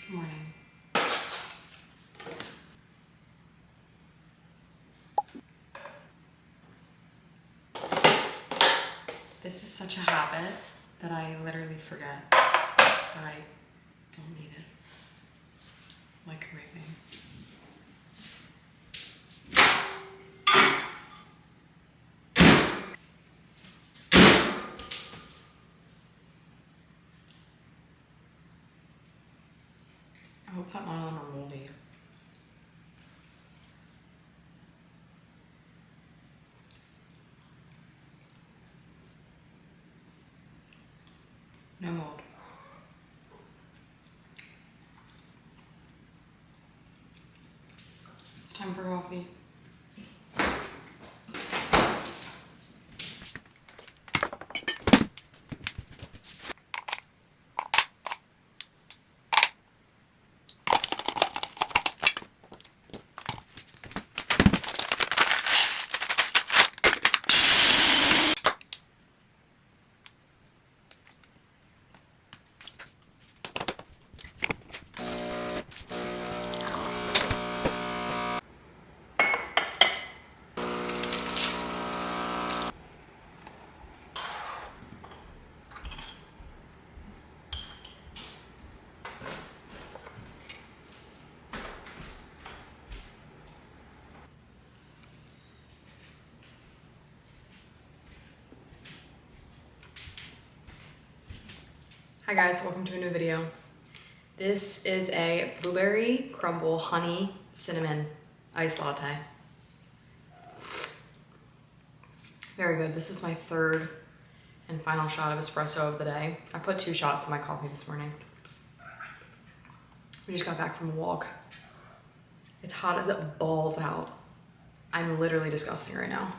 Good morning. This is such a habit that I literally forget that I don't need it. Microwaving. I hope that none of them are moldy. No mold. It's time for coffee. Hi guys, welcome to a new video. This is a blueberry crumble honey cinnamon iced latte. Very good. This is my third and final shot of espresso of the day. I put 2 shots in my coffee this morning. We just got back from a walk. It's hot as it balls out. I'm literally disgusting right now.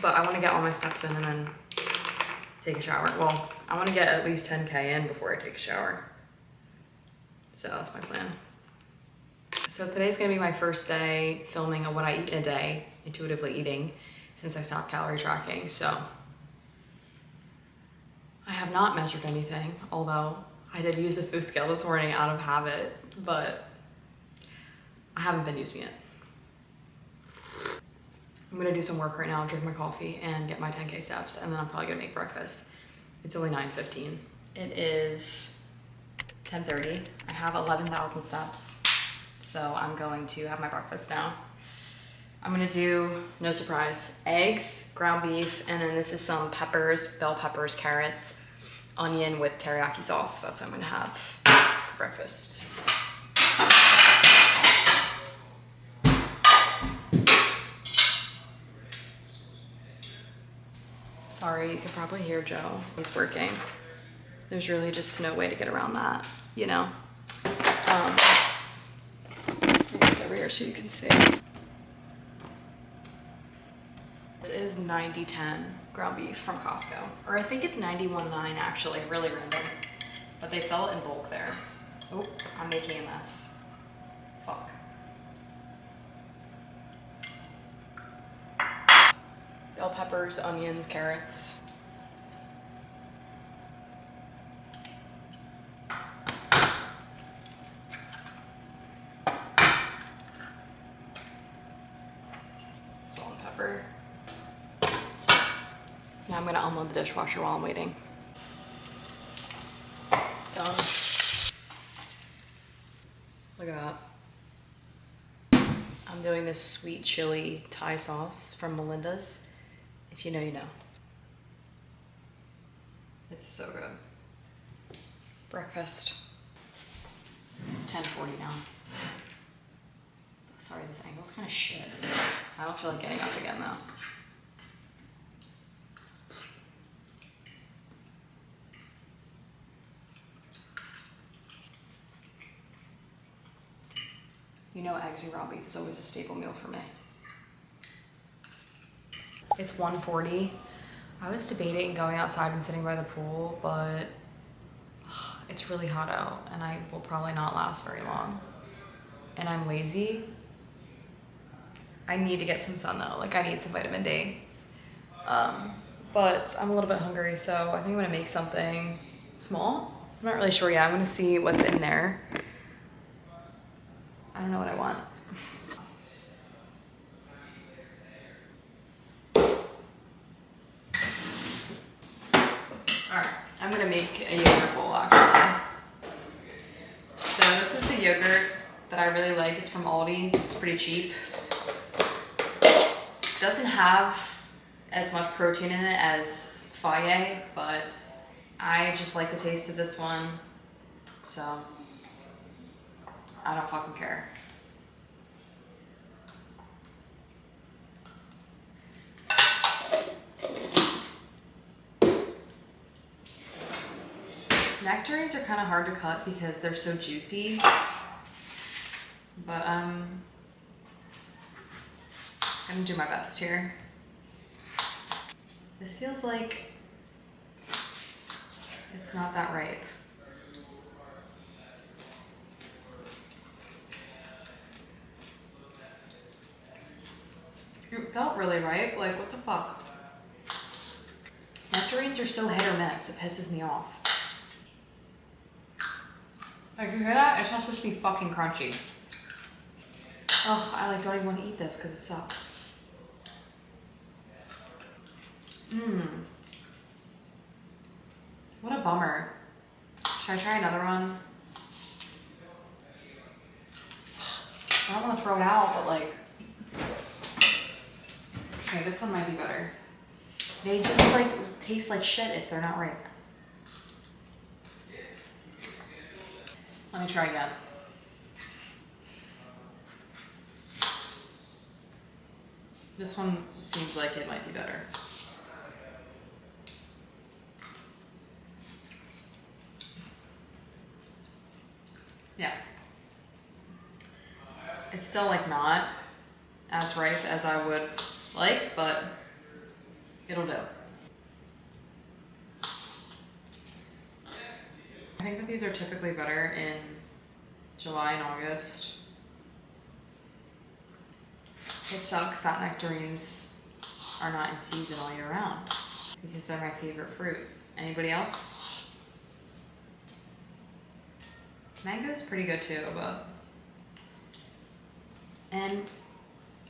But I want to get all my steps in and then take a shower. Well, I want to get at least 10K in before I take a shower. So that's my plan. So today's gonna be my first day filming of what I eat in a day, intuitively eating, since I stopped calorie tracking. So I have not measured anything, although I did use the food scale this morning out of habit, but I haven't been using it. I'm gonna do some work right now, drink my coffee, and get my 10K steps, and then I'm probably gonna make breakfast. It's only 9:15. It is 10:30. I have 11,000 steps, so I'm going to have my breakfast now. I'm gonna do, no surprise, eggs, ground beef, and then this is some peppers, bell peppers, carrots, onion with teriyaki sauce. That's what I'm gonna have for breakfast. Sorry, you can probably hear Joe. He's working. There's really just no way to get around that, you know? It's over here so you can see. This is 90-10 ground beef from Costco. Or I think it's 91.9 actually, really random. But they sell it in bulk there. Oh, I'm making a mess. Fuck. Bell peppers, onions, carrots. Salt and pepper. Now I'm gonna unload the dishwasher while I'm waiting. Done. Look at that. I'm doing this sweet chili Thai sauce from Melinda's. If you know, you know. It's so good. Breakfast. It's 10:40 now. Sorry, this angle's kind of shit. I don't feel like getting up again though. You know, eggs and ground beef is always a staple meal for me. It's 1:40. I was debating going outside and sitting by the pool, but it's really hot out and I will probably not last very long. And I'm lazy. I need to get some sun though, like I need some vitamin D. But I'm a little bit hungry, so I think I'm gonna make something small I'm not really sure yet. I'm gonna see what's in there. I don't know what I want. All right, I'm gonna make a yogurt bowl actually. So this is the yogurt that I really like. It's from Aldi. It's pretty cheap. Doesn't have as much protein in it as Faye, but I just like the taste of this one, so I don't fucking care. Nectarines are kind of hard to cut because they're so juicy, but I'm gonna do my best here. This feels like it's not that ripe. It felt really ripe, like what the fuck? Nectarines are so hit or miss, it pisses me off. Like, you hear that? It's not supposed to be fucking crunchy. Ugh, I like don't even want to eat this because it sucks. What a bummer. Should I try another one? I don't want to throw it out, but like... Okay, this one might be better. They just like taste like shit if they're not ripe. Let me try again. This one seems like it might be better. Yeah. It's still like not as ripe as I would like, but it'll do. I think that these are typically better in July and August. It sucks that nectarines are not in season all year round because they're my favorite fruit. Anybody else? Mango's pretty good too, but... And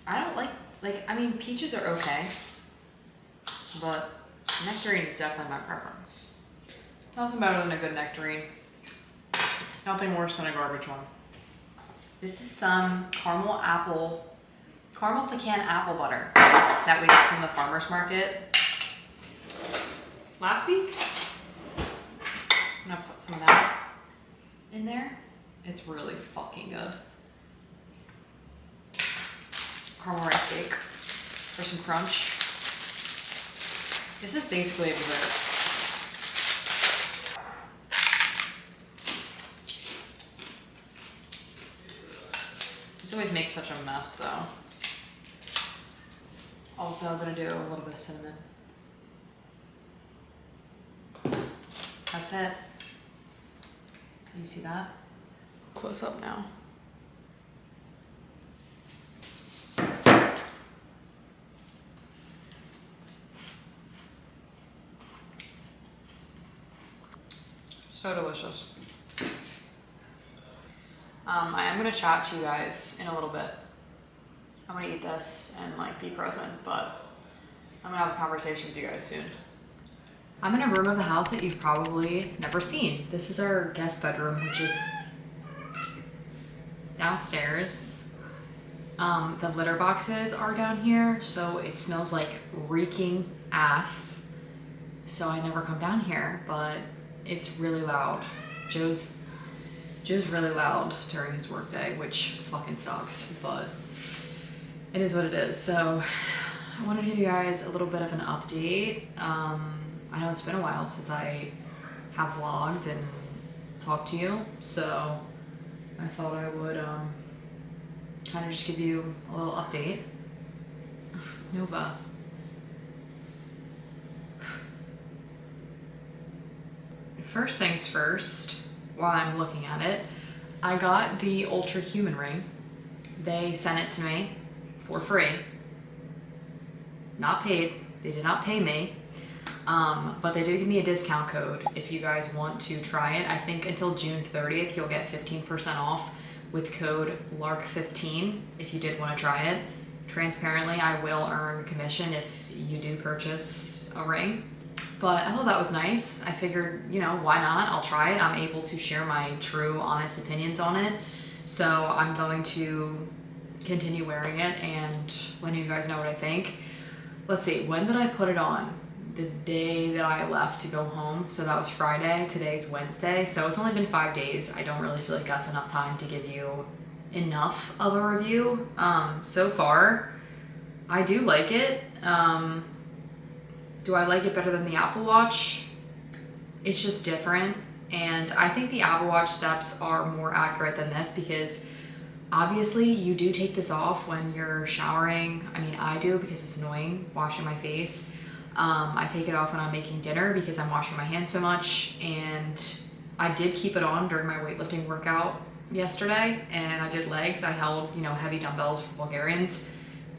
I don't like, I mean, peaches are okay, but nectarine is definitely my preference. Nothing better than a good nectarine. Nothing worse than a garbage one. This is some caramel pecan apple butter that we got from the farmer's market last week. I'm gonna put some of that in there. It's really fucking good. Caramel rice cake for some crunch. This is basically a dessert. This always makes such a mess though. Also, I'm gonna do a little bit of cinnamon. That's it. You see that? Close up now. So delicious. I am gonna chat to you guys in a little bit. I'm gonna eat this and like be present, but I'm gonna have a conversation with you guys soon. I'm in a room of the house that you've probably never seen. This is our guest bedroom, which is downstairs. The litter boxes are down here, so it smells like reeking ass. So I never come down here, but it's really loud. Joe's really loud during his workday, which fucking sucks, but it is what it is. So I wanted to give you guys a little bit of an update. I know it's been a while since I have vlogged and talked to you, so I thought I would kind of just give you a little update. Nova. First things first, while I'm looking at it, I got the Ultra Human ring. They sent it to me for free. Not paid. They did not pay me. But they did give me a discount code if you guys want to try it. I think until June 30th, you'll get 15% off with code LARK15 if you did want to try it. Transparently, I will earn commission if you do purchase a ring. But I thought that was nice. I figured, you know, why not? I'll try it. I'm able to share my true, honest opinions on it. So I'm going to continue wearing it and letting you guys know what I think. Let's see, when did I put it on? The day that I left to go home. So that was Friday. Today's Wednesday. So it's only been 5 days. I don't really feel like that's enough time to give you enough of a review. So far, I do like it. Do I like it better than the Apple Watch? It's just different. And I think the Apple Watch steps are more accurate than this because obviously you do take this off when you're showering. I mean, I do because it's annoying washing my face. I take it off when I'm making dinner because I'm washing my hands so much. And I did keep it on during my weightlifting workout yesterday and I did legs. I held, you know, heavy dumbbells for Bulgarians.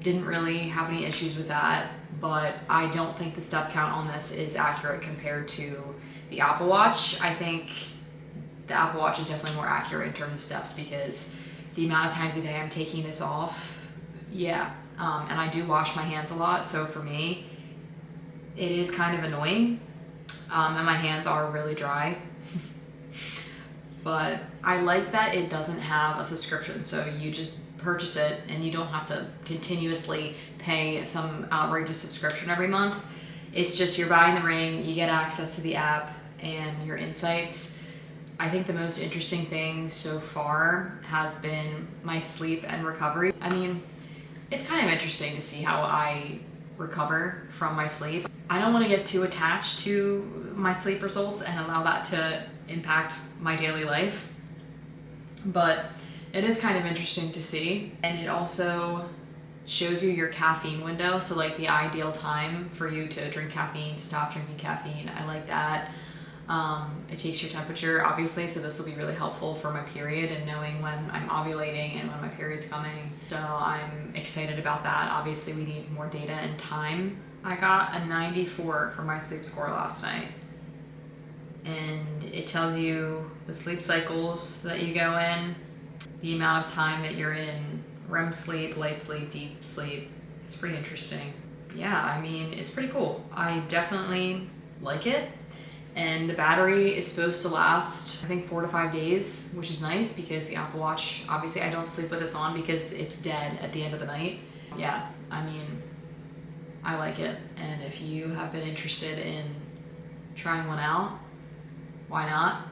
Didn't really have any issues with that, but I don't think the step count on this is accurate compared to the Apple Watch. I think the Apple Watch is definitely more accurate in terms of steps because the amount of times a day I'm taking this off, yeah. And I do wash my hands a lot, so for me, it is kind of annoying, and my hands are really dry. But I like that it doesn't have a subscription, so you just purchase it and you don't have to continuously pay some outrageous subscription every month. It's just you're buying the ring, you get access to the app and your insights. I think the most interesting thing so far has been my sleep and recovery. I mean, it's kind of interesting to see how I recover from my sleep. I don't want to get too attached to my sleep results and allow that to impact my daily life, but it is kind of interesting to see. And it also shows you your caffeine window, so like the ideal time for you to drink caffeine, to stop drinking caffeine. I like that. It takes your temperature, obviously, so this will be really helpful for my period and knowing when I'm ovulating and when my period's coming. So I'm excited about that. Obviously, we need more data and time. I got a 94 for my sleep score last night. And it tells you the sleep cycles that you go in, the amount of time that you're in REM sleep, light sleep, deep sleep. It's pretty interesting. Yeah, I mean, it's pretty cool. I definitely like it. And the battery is supposed to last, I think, 4 to 5 days, which is nice because the Apple Watch, obviously I don't sleep with this on because it's dead at the end of the night. Yeah, I mean, I like it. And if you have been interested in trying one out, why not?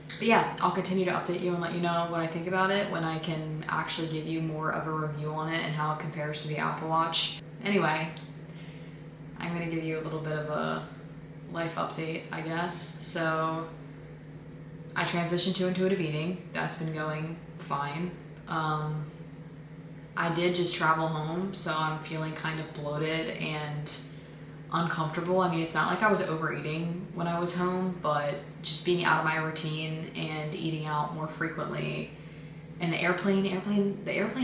But yeah, I'll continue to update you and let you know what I think about it when I can actually give you more of a review on it and how it compares to the Apple Watch. Anyway, I'm gonna give you a little bit of a life update, I guess. So I transitioned to intuitive eating. That's been going fine. I did just travel home, so I'm feeling kind of bloated and uncomfortable. I mean, it's not like I was overeating when I was home, but just being out of my routine and eating out more frequently. And the airplane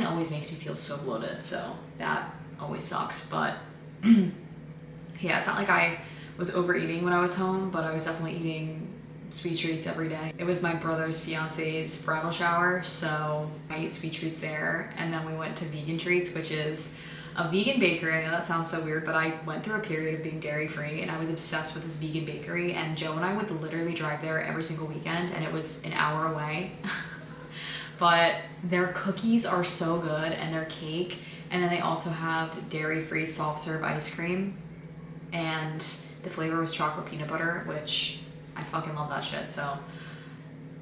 always makes me feel so bloated, so that always sucks. But yeah, it's not like I was overeating when I was home, but I was definitely eating sweet treats every day. It was my brother's fiance's bridal shower, so I ate sweet treats there. And then we went to Vegan Treats, which is a vegan bakery. I know that sounds so weird, but I went through a period of being dairy-free and I was obsessed with this vegan bakery, and Joe and I would literally drive there every single weekend, and it was an hour away. But their cookies are so good, and their cake, and then they also have dairy-free soft serve ice cream, and the flavor was chocolate peanut butter, which I fucking love that shit. So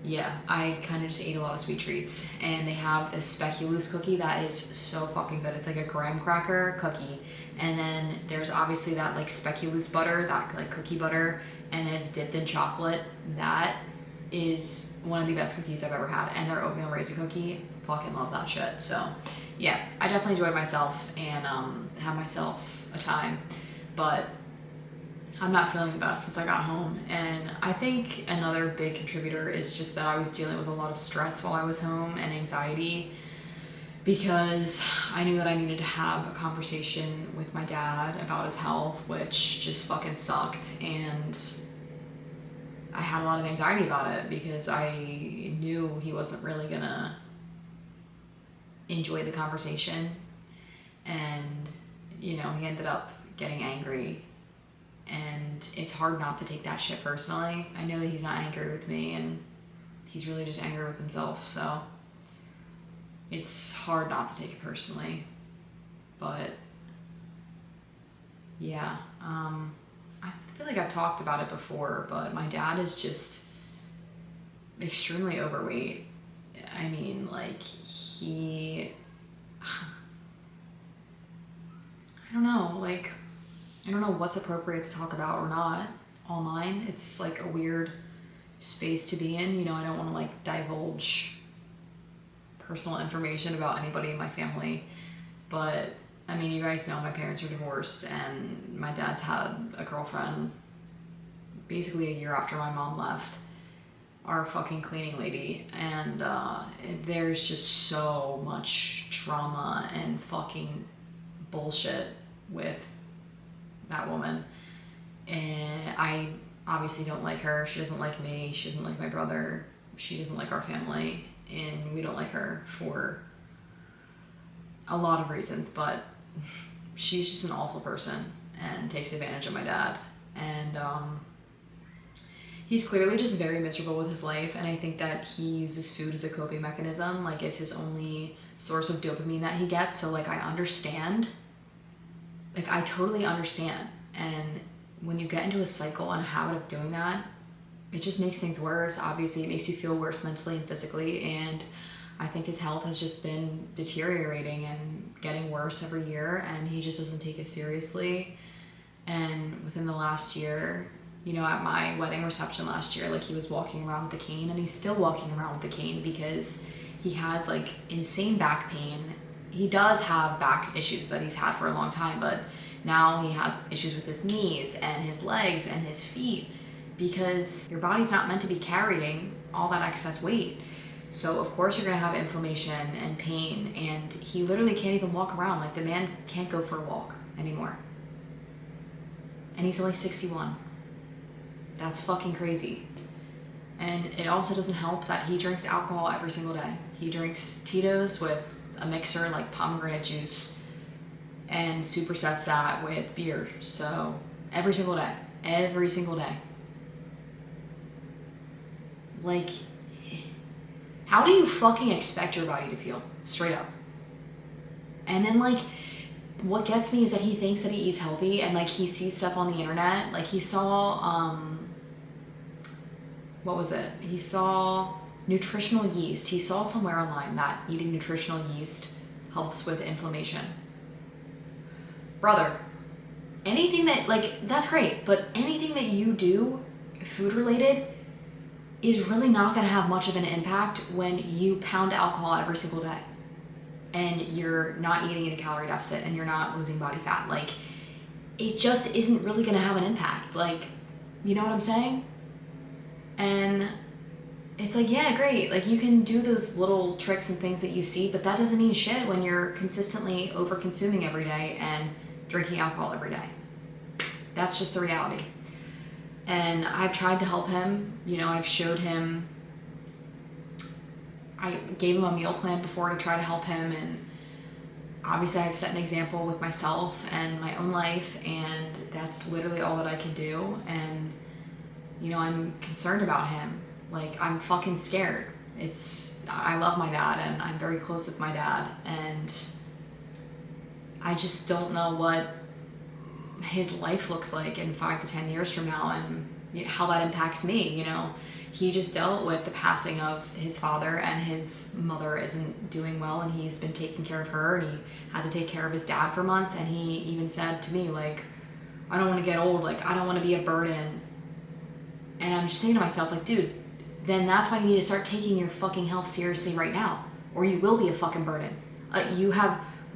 yeah, I kind of just ate a lot of sweet treats. And they have this speculoos cookie that is so fucking good. It's like a graham cracker cookie, and then there's obviously that like speculoos butter, that like cookie butter, and then it's dipped in chocolate. That is one of the best cookies I've ever had. And their oatmeal raisin cookie, fucking love that shit. So yeah, I definitely enjoyed myself and had myself a time, but I'm not feeling the best since I got home. And I think another big contributor is just that I was dealing with a lot of stress while I was home and anxiety. because I knew that I needed to have a conversation with my dad about his health, which just fucking sucked. And I had a lot of anxiety about it because I knew he wasn't really gonna enjoy the conversation. And, you know, he ended up getting angry. And it's hard not to take that shit personally. I know that he's not angry with me, and he's really just angry with himself, so it's hard not to take it personally. But yeah, I feel like I've talked about it before, but my dad is just extremely overweight. I mean, like, I don't know what's appropriate to talk about or not online. It's like a weird space to be in. You know, I don't want to like divulge personal information about anybody in my family, but I mean, you guys know my parents are divorced, and my dad's had a girlfriend basically a year after my mom left, our fucking cleaning lady, and there's just so much drama and fucking bullshit with that woman. And I obviously don't like her. She doesn't like me. She doesn't like my brother. She doesn't like our family, and we don't like her for a lot of reasons, but she's just an awful person and takes advantage of my dad. And he's clearly just very miserable with his life, and I think that he uses food as a coping mechanism. Like, it's his only source of dopamine that he gets. So like, I understand. Like, I totally understand. And when you get into a cycle and a habit of doing that, it just makes things worse. Obviously, it makes you feel worse mentally and physically. And I think his health has just been deteriorating and getting worse every year, and he just doesn't take it seriously. And within the last year, you know, at my wedding reception last year, like, he was walking around with a cane, and he's still walking around with a cane because he has like insane back pain. He does have back issues that he's had for a long time, but now he has issues with his knees and his legs and his feet, because your body's not meant to be carrying all that excess weight. So of course you're gonna have inflammation and pain, and he literally can't even walk around. Like, the man can't go for a walk anymore. And he's only 61. That's fucking crazy. And it also doesn't help that he drinks alcohol every single day. He drinks Tito's with a mixer like pomegranate juice, and supersets that with beer. So every single day. Like, how do you fucking expect your body to feel? Straight up. And then, like, what gets me is that he thinks that he eats healthy, and like, he sees stuff on the internet. Like, he saw what was it? He saw nutritional yeast. He saw somewhere online that eating nutritional yeast helps with inflammation. Brother, anything that, like, that's great, but anything that you do food related is really not going to have much of an impact when you pound alcohol every single day and you're not eating in a calorie deficit and you're not losing body fat. Like, it just isn't really going to have an impact. Like, you know what I'm saying? And it's like, yeah, great. Like, you can do those little tricks and things that you see, but that doesn't mean shit when you're consistently over consuming every day and drinking alcohol every day. That's just the reality. And I've tried to help him. You know, I've showed him, I gave him a meal plan before to try to help him, and obviously I've set an example with myself and my own life, and that's literally all that I can do. And, you know, I'm concerned about him. Like, I'm fucking scared. I love my dad, and I'm very close with my dad, and I just don't know what his life looks like in 5 to 10 years from now, and how that impacts me. You know, he just dealt with the passing of his father, and his mother isn't doing well, and he's been taking care of her, and he had to take care of his dad for months. And he even said to me, like, I don't want to get old. Like, I don't want to be a burden. And I'm just thinking to myself, like, dude, then that's why you need to start taking your fucking health seriously right now, or you will be a fucking burden.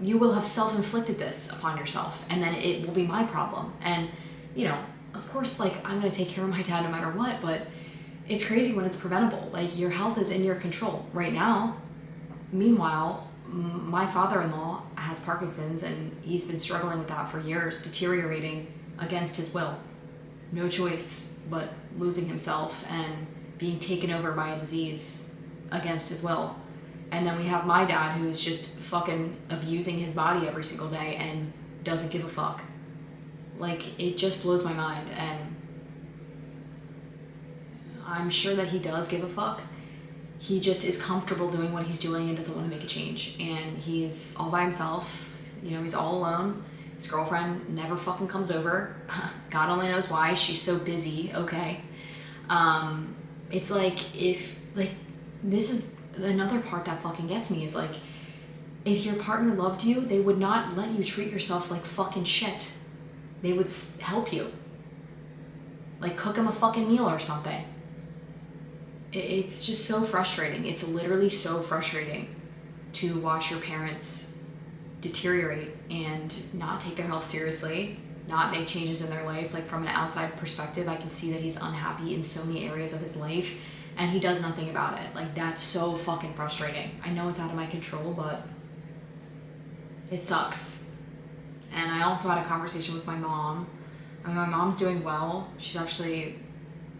You will have self-inflicted this upon yourself, and then it will be my problem. And, you know, of course, like, I'm going to take care of my dad no matter what, but it's crazy when it's preventable. Like, your health is in your control right now. Meanwhile, my father-in-law has Parkinson's, and he's been struggling with that for years, deteriorating against his will. No choice but losing himself and being taken over by a disease against his will. And then we have my dad, who's just fucking abusing his body every single day and doesn't give a fuck. Like, it just blows my mind. And I'm sure that he does give a fuck. He just is comfortable doing what he's doing and doesn't want to make a change. And he's all by himself. You know, he's all alone. His girlfriend never fucking comes over. God only knows why. She's so busy. Okay. It's like, this is another part that fucking gets me, is like, if your partner loved you, they would not let you treat yourself like fucking shit. They would help you. Like, cook him a fucking meal or something. It's just so frustrating. It's literally so frustrating to watch your parents deteriorate and not take their health seriously, not make changes in their life. Like, from an outside perspective, I can see that he's unhappy in so many areas of his life, and he does nothing about it. Like, that's so fucking frustrating. I know it's out of my control, but it sucks. And I also had a conversation with my mom. I mean, my mom's doing well. She's actually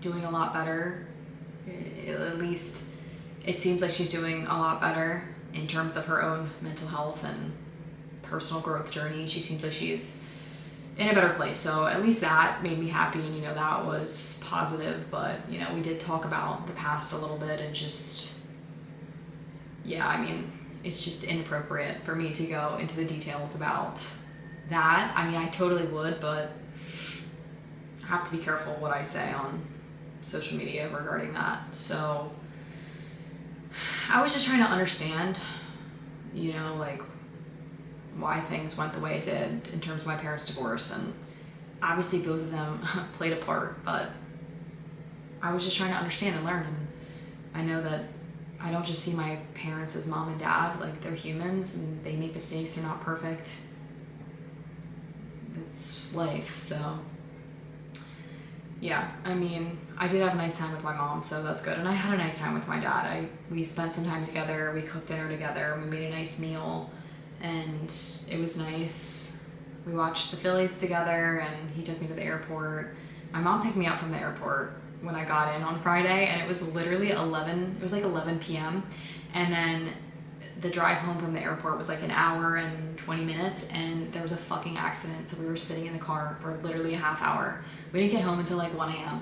doing a lot better. At least it seems like she's doing a lot better in terms of her own mental health and personal growth journey. She seems like she's in a better place. So at least that made me happy, and, you know, that was positive. But, you know, we did talk about the past a little bit, and just, yeah, I mean, it's just inappropriate for me to go into the details about that. I mean, I totally would, but I have to be careful what I say on social media regarding that. So I was just trying to understand, you know, like, why things went the way it did in terms of my parents' divorce. And obviously both of them played a part, but I was just trying to understand and learn. And I know that I don't just see my parents as mom and dad. Like, they're humans and they make mistakes. They're not perfect. It's life. So yeah, I mean, I did have a nice time with my mom, so that's good. And I had a nice time with my dad. We spent some time together. We cooked dinner together. We made a nice meal, and it was nice. We watched the Phillies together, and he took me to the airport. My mom picked me up from the airport when I got in on Friday, and it was literally 11 p.m. And then the drive home from the airport was like an hour and 20 minutes, and there was a fucking accident. So we were sitting in the car for literally a half hour. We didn't get home until like 1 a.m.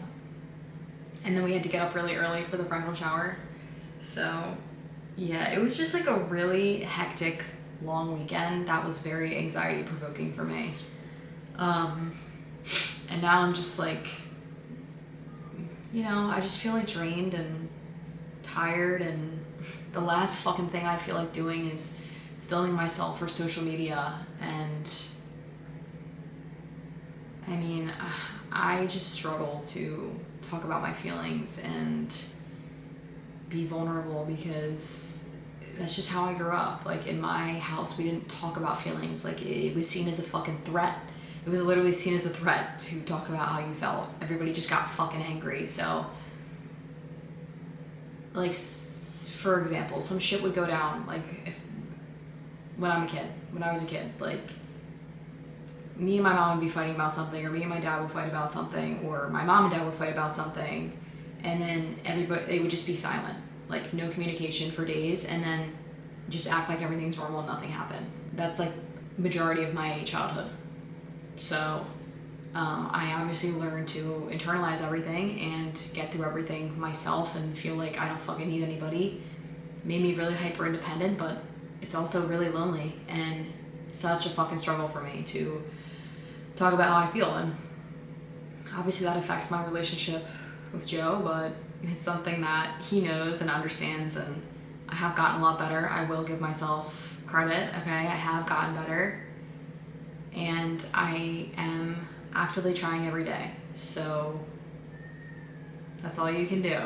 And then we had to get up really early for the bridal shower. So yeah, it was just like a really hectic, long weekend that was very anxiety provoking for me. And now I'm just like, you know, I just feel like drained and tired, and the last fucking thing I feel like doing is filming myself for social media. And I mean, I just struggle to talk about my feelings and be vulnerable, because that's just how I grew up. Like, in my house, we didn't talk about feelings. Like, it was seen as a fucking threat. It was literally seen as a threat to talk about how you felt. Everybody just got fucking angry. So, like, for example, some shit would go down, like, when I was a kid, like, me and my mom would be fighting about something, or me and my dad would fight about something, or my mom and dad would fight about something, and then they would just be silent, like, no communication for days, and then just act like everything's normal and nothing happened. That's like majority of my childhood. So I obviously learned to internalize everything and get through everything myself and feel like I don't fucking need anybody. Made me really hyper independent, but it's also really lonely and such a fucking struggle for me to talk about how I feel. And obviously that affects my relationship with Joe, but it's something that he knows and understands, and I have gotten a lot better. I will give myself credit, okay? I have gotten better, and I am actively trying every day. So that's all you can do.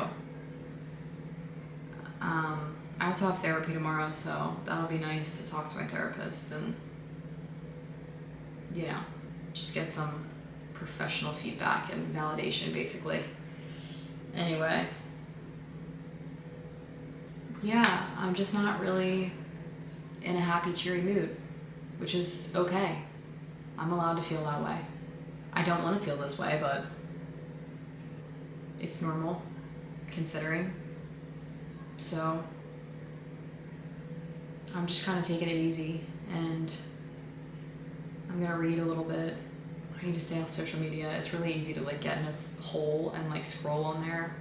I also have therapy tomorrow, so that'll be nice to talk to my therapist and, you know, just get some professional feedback and validation, basically. Anyway, yeah, I'm just not really in a happy, cheery mood, which is okay. I'm allowed to feel that way. I don't want to feel this way, but it's normal, considering. So I'm just kind of taking it easy, and I'm gonna read a little bit. I need to stay off social media. It's really easy to like get in this hole and like scroll on there.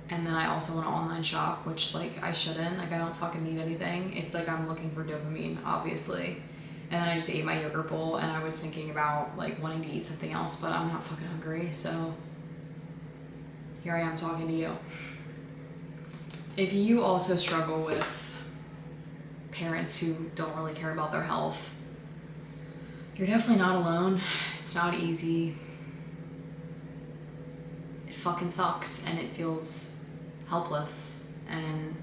And then I also want to online shop, which like I shouldn't. Like I don't fucking need anything. It's like I'm looking for dopamine, obviously. And then I just ate my yogurt bowl, and I was thinking about like wanting to eat something else, but I'm not fucking hungry, so here I am talking to you. If you also struggle with parents who don't really care about their health, you're definitely not alone. It's not easy. It fucking sucks, and it feels helpless. And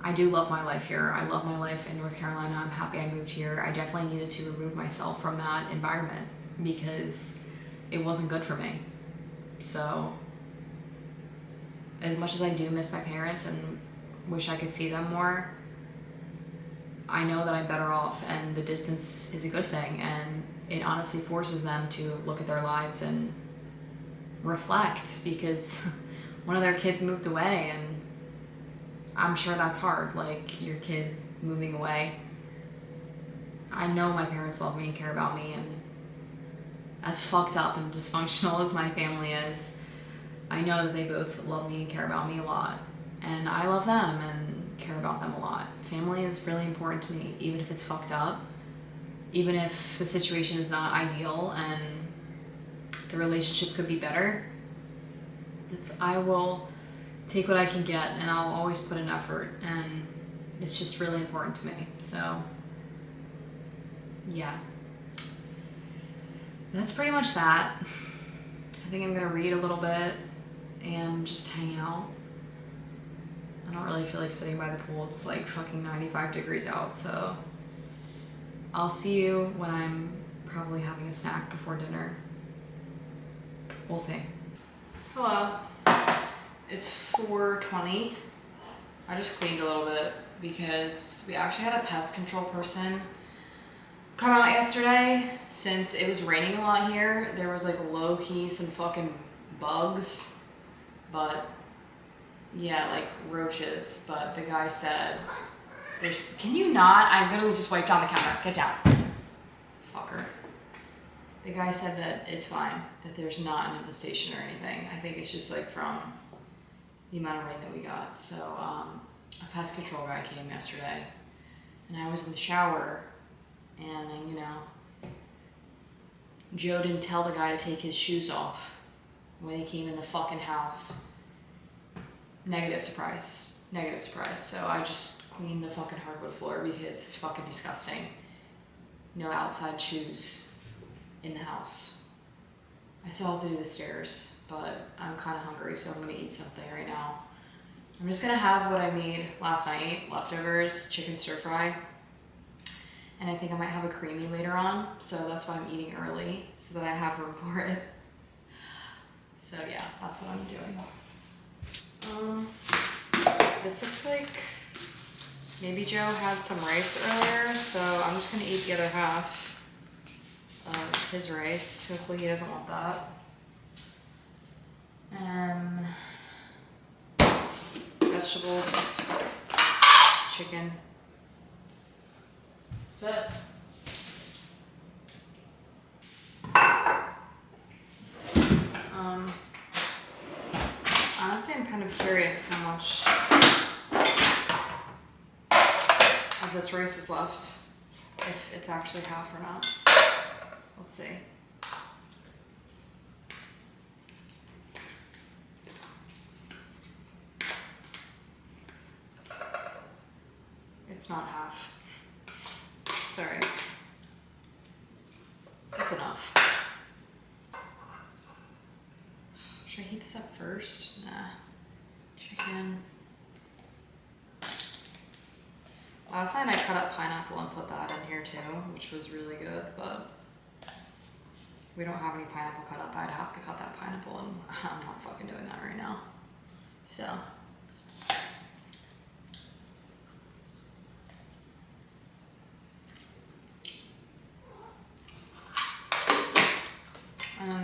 I do love my life here. I love my life in North Carolina. I'm happy I moved here. I definitely needed to remove myself from that environment because it wasn't good for me. So as much as I do miss my parents and wish I could see them more, I know that I'm better off, and the distance is a good thing, and it honestly forces them to look at their lives and reflect, because one of their kids moved away, and I'm sure that's hard, like your kid moving away. I know my parents love me and care about me, and as fucked up and dysfunctional as my family is, I know that they both love me and care about me a lot, and I love them and care about them a lot. Family is really important to me, even if it's fucked up, even if the situation is not ideal and the relationship could be better. I will take what I can get, and I'll always put in effort, and it's just really important to me. So yeah, that's pretty much that. I think I'm gonna read a little bit and just hang out. I don't really feel like sitting by the pool. It's like fucking 95 degrees out, so I'll see you when I'm probably having a snack before dinner. We'll see. Hello. It's 4:20. I just cleaned a little bit because we actually had a pest control person come out yesterday. Since it was raining a lot here, there was like low-key some fucking bugs, but yeah, like roaches. But the guy said, can you not? I literally just wiped on the counter. Get down. Fucker. The guy said that it's fine, that there's not an infestation or anything. I think it's just like from the amount of rain that we got. So a pest control guy came yesterday, and I was in the shower, and you know, Joe didn't tell the guy to take his shoes off when he came in the fucking house. Negative surprise. Negative surprise. So I just cleaned the fucking hardwood floor because it's fucking disgusting. No outside shoes in the house. I still have to do the stairs, but I'm kind of hungry, so I'm gonna eat something right now. I'm just gonna have what I made last night, leftovers, chicken stir fry. And I think I might have a creamy later on, so that's why I'm eating early, so that I have room for it. So yeah, that's what I'm doing. This looks like maybe Joe had some rice earlier, so I'm just gonna eat the other half of his rice. Hopefully he doesn't want that. Vegetables, chicken. That's it. Honestly, I'm kind of curious how much of this rice is left, if it's actually half or not. Let's see. It's not half. Sorry. That's enough. Should I heat this up first? Nah. Chicken. Last night I cut up pineapple and put that in here too, which was really good, but we don't have any pineapple cut up. I'd have to cut that pineapple, and I'm not fucking doing that right now. So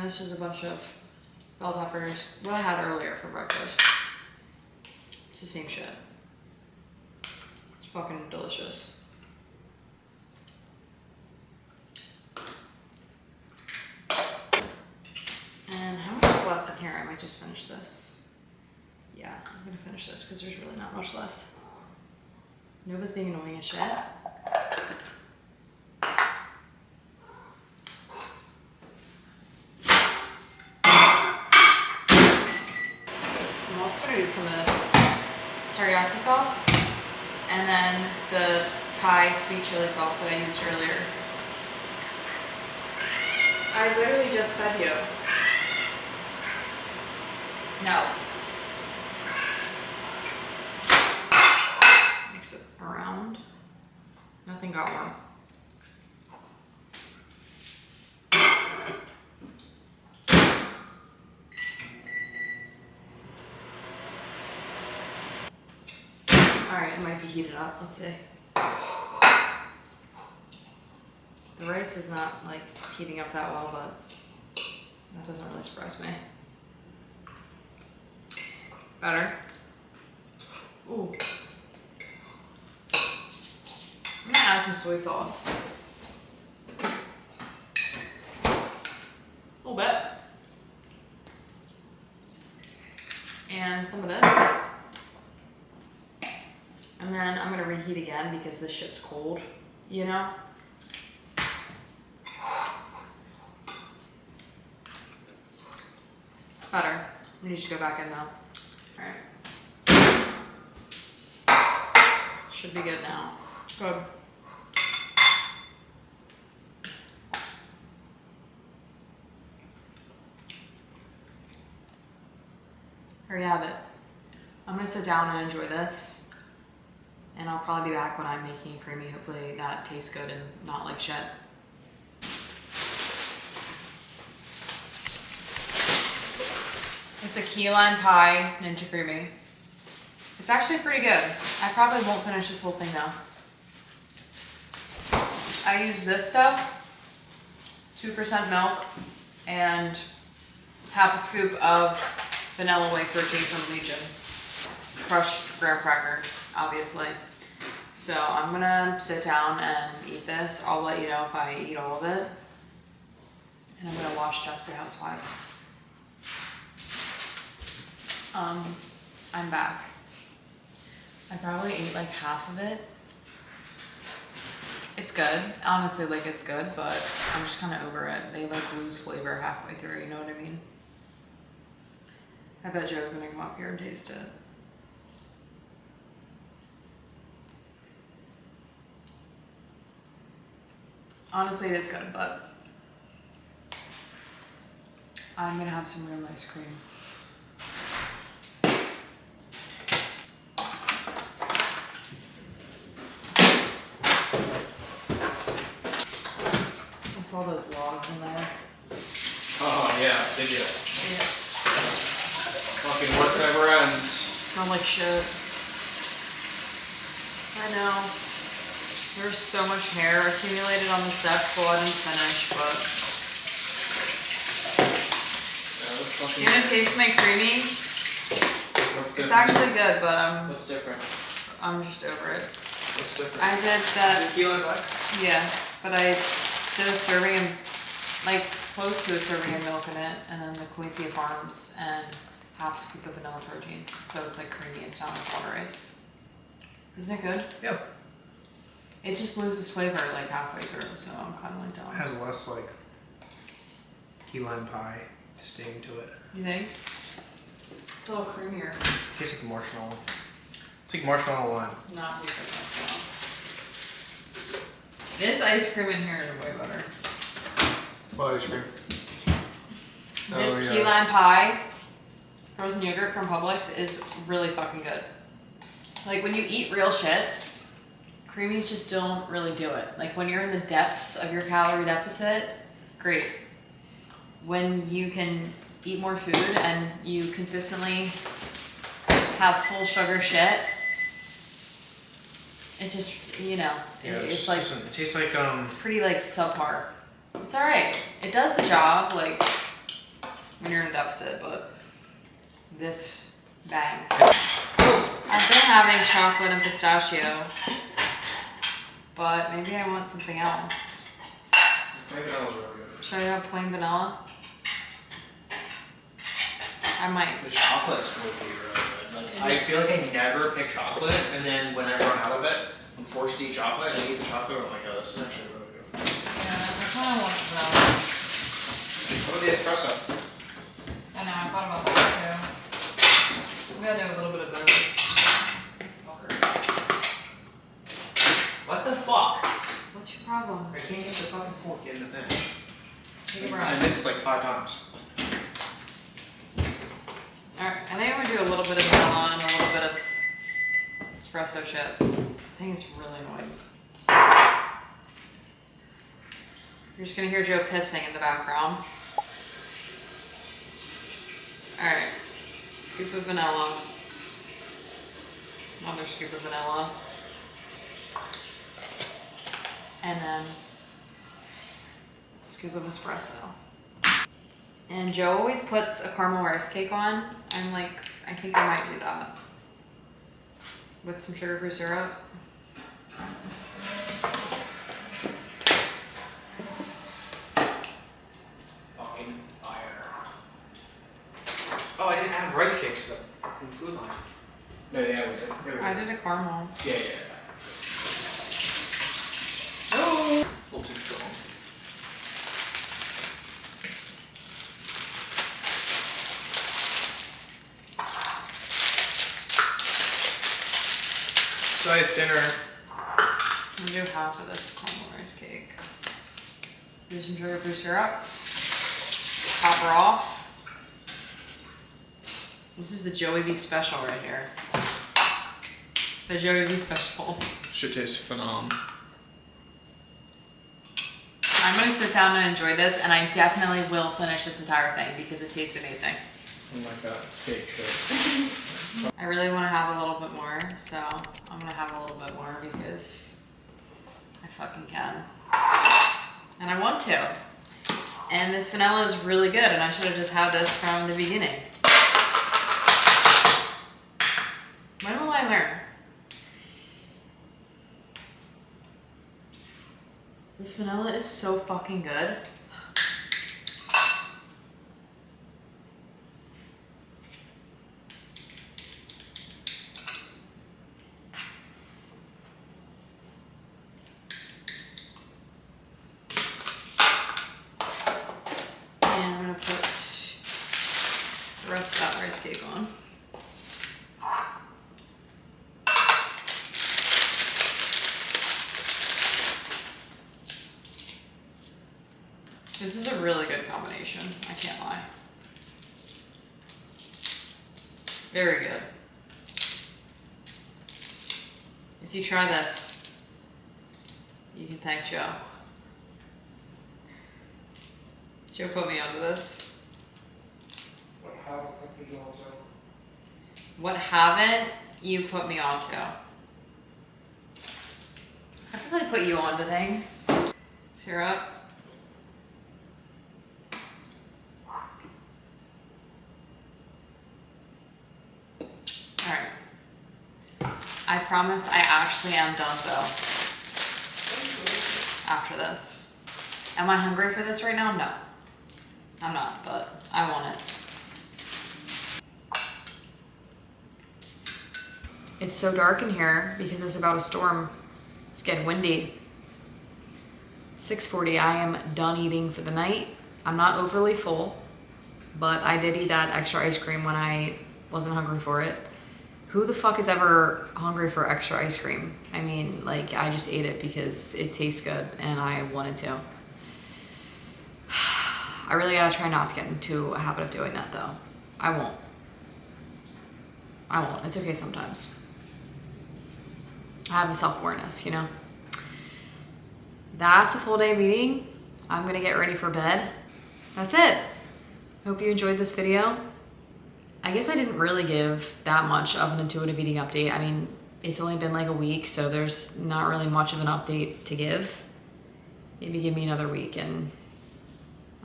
this is a bunch of bell peppers. What I had earlier for breakfast. It's the same shit. It's fucking delicious. And how much is left in here? I might just finish this. Yeah, I'm gonna finish this because there's really not much left. Nova's being annoying as shit. I'm also gonna do some of this teriyaki sauce and then the Thai sweet chili sauce that I used earlier. I literally just fed you. No. Mix it around. Nothing got warm. Alright, it might be heated up. Let's see. The rice is not like heating up that well, but that doesn't really surprise me. Better. Ooh. I'm gonna add some soy sauce. A little bit. And some of this. And then I'm gonna reheat again because this shit's cold, you know? Better. I need you to go back in though. Alright. Should be good now. Good. There you have it. I'm gonna sit down and enjoy this. And I'll probably be back when I'm making it creamy. Hopefully that tastes good and not like shit. It's a key lime pie ninja creamy. It's actually pretty good. I probably won't finish this whole thing though. I use this stuff, 2% milk, and half a scoop of vanilla whey protein from Legion. Crushed graham cracker, obviously. So I'm gonna sit down and eat this. I'll let you know if I eat all of it. And I'm gonna watch Desperate Housewives. I'm back. I probably ate like half of it. It's good. Honestly, like it's good, but I'm just kind of over it. They like lose flavor halfway through, you know what I mean? I bet Joe's gonna come up here and taste it. Honestly, it is good, but I'm gonna have some real nice cream. I saw those logs in there. Oh yeah, did you? Yeah. Fucking work never ends. Smell like shit. I know. There's so much hair accumulated on the steps, so I didn't finish, but. Yeah, You gonna taste my creamy? What's It's actually good, but What's different? I'm just over it. What's different? I did Is that, it key lime pie? yeah, but I did a serving, like close to a serving of milk in it, and then the Columbia Farms and half a scoop of vanilla protein. So it's like creamy, it's not like water ice. Isn't it good? Yeah. It just loses flavor like halfway through, so I'm kind of like It done. has less like key lime pie sting to it. You think? It's a little creamier. Tastes like marshmallow. It's like marshmallow lime. It's not taste like marshmallow. This ice cream in here is way better. What ice cream? This key lime pie, frozen yogurt from Publix is really fucking good. Like when you eat real shit, creamies just don't really do it. Like when you're in the depths of your calorie deficit, great. When you can eat more food and you consistently have full sugar shit, it just, you know, it's like, it tastes like it's pretty like subpar. It's alright. It does the job, like, when you're in a deficit, but this bangs. I've been having chocolate and pistachio, but maybe I want something else. Maybe that was really good. Should I have plain vanilla? I might. The chocolate smoky really good. Like, I feel like I never pick chocolate, and then when I run out of it, I'm forced to eat chocolate, and I eat the chocolate, and I'm like, oh, this is actually really good. Yeah, I kind of want vanilla. What about the espresso? I know, I thought about that too. We gotta do a little bit of both. What the fuck? What's your problem? I can't get the fucking fork in the thing. Take a I breath. missed like 5 times. Alright, I think I'm gonna do a little bit of vanilla and a little bit of espresso chip. I think it's really annoying. You're just gonna hear Joe pissing in the background. Alright, scoop of vanilla. Another scoop of vanilla. And then scoop of espresso. And Joe always puts a caramel rice cake on. I'm like, I think I might do that. With some sugar-free syrup. Fucking fire. Oh, I didn't have rice cakes to the fucking food line. No, yeah, we did. Yeah, we did. I did a caramel. Yeah. Oh! A little too strong. So I had dinner. I'm gonna do half of this caramel rice cake. Do some sugar-free syrup. Top her off. This is the Joey B special right here. The Joey B special. Should taste phenomenal. I'm gonna sit down and enjoy this, and I definitely will finish this entire thing because it tastes amazing. Oh my god, fake shit. I really want to have a little bit more, so I'm gonna have a little bit more because I fucking can. And I want to. And this vanilla is really good, and I should have just had this from the beginning. When will I learn? This vanilla is so fucking good. And I'm gonna put the rest of that rice cake on. This is a really good combination, I can't lie. Very good. If you try this, you can thank Joe. Joe put me onto this. What haven't you put me onto? I feel like I put you onto things. Syrup. Alright. I promise I actually am donezo after this. Am I hungry for this right now? No. I'm not, but I want it. It's so dark in here because it's about a storm. It's getting windy. 6:40, I am done eating for the night. I'm not overly full, but I did eat that extra ice cream when I wasn't hungry for it. Who the fuck is ever hungry for extra ice cream? I mean, like, I just ate it because it tastes good and I wanted to. I really gotta try not to get into a habit of doing that though. I won't. It's okay sometimes. I have the self-awareness, you know? That's a full day of eating. I'm gonna get ready for bed. That's it. Hope you enjoyed this video. I guess I didn't really give that much of an intuitive eating update. I mean, it's only been like a week, so there's not really much of an update to give. Maybe give me another week and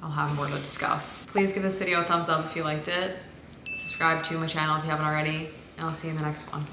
I'll have more to discuss. Please give this video a thumbs up if you liked it. Subscribe to my channel if you haven't already, and I'll see you in the next one.